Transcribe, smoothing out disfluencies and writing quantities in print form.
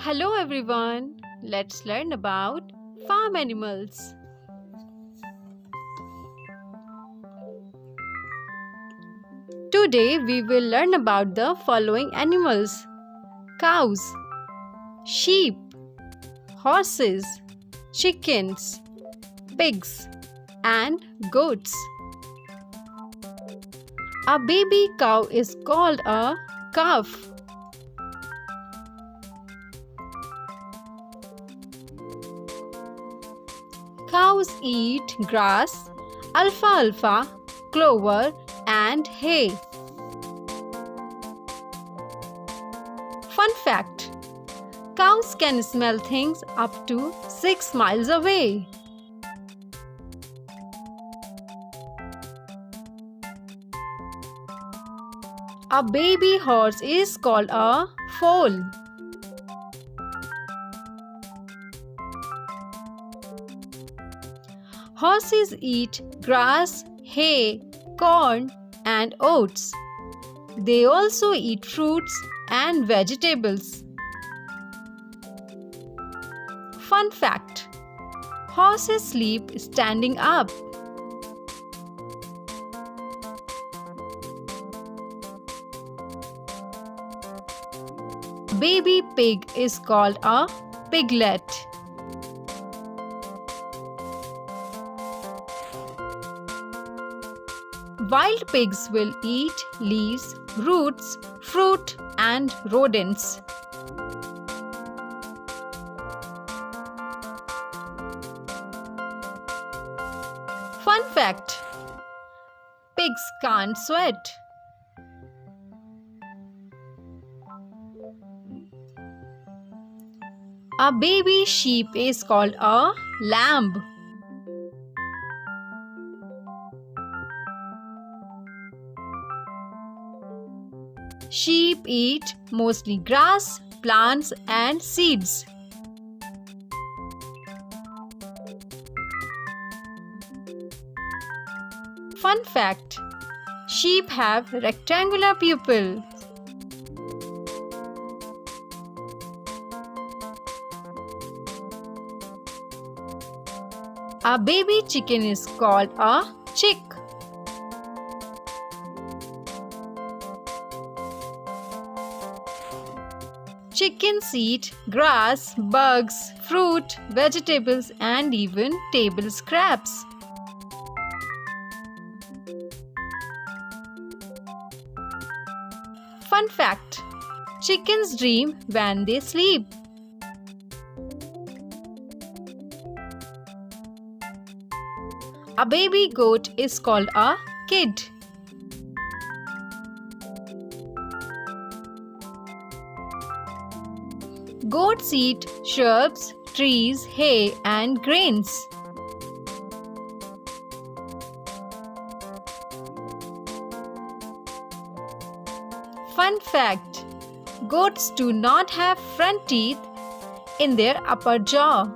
Hello everyone, let's learn about farm animals. Today we will learn about the following animals: cows, sheep, horses, chickens, pigs, and goats. A baby cow is called a calf. Cows eat grass, alfalfa, clover, and hay. Fun fact: cows can smell things up to 6 miles away. A baby horse is called a foal. Horses eat grass, hay, corn, and oats. They also eat fruits and vegetables. Fun fact: horses sleep standing up. Baby pig is called a piglet. Wild pigs will eat leaves, roots, fruit, and rodents. Fun fact: pigs can't sweat. A baby sheep is called a lamb. Sheep eat mostly grass, plants, and seeds. Fun fact: sheep have rectangular pupils. A baby chicken is called a chick. Chickens eat grass, bugs, fruit, vegetables, and even table scraps. Fun fact: chickens dream when they sleep. A baby goat is called a kid. Goats eat shrubs, trees, hay, and grains. Fun fact: goats do not have front teeth in their upper jaw.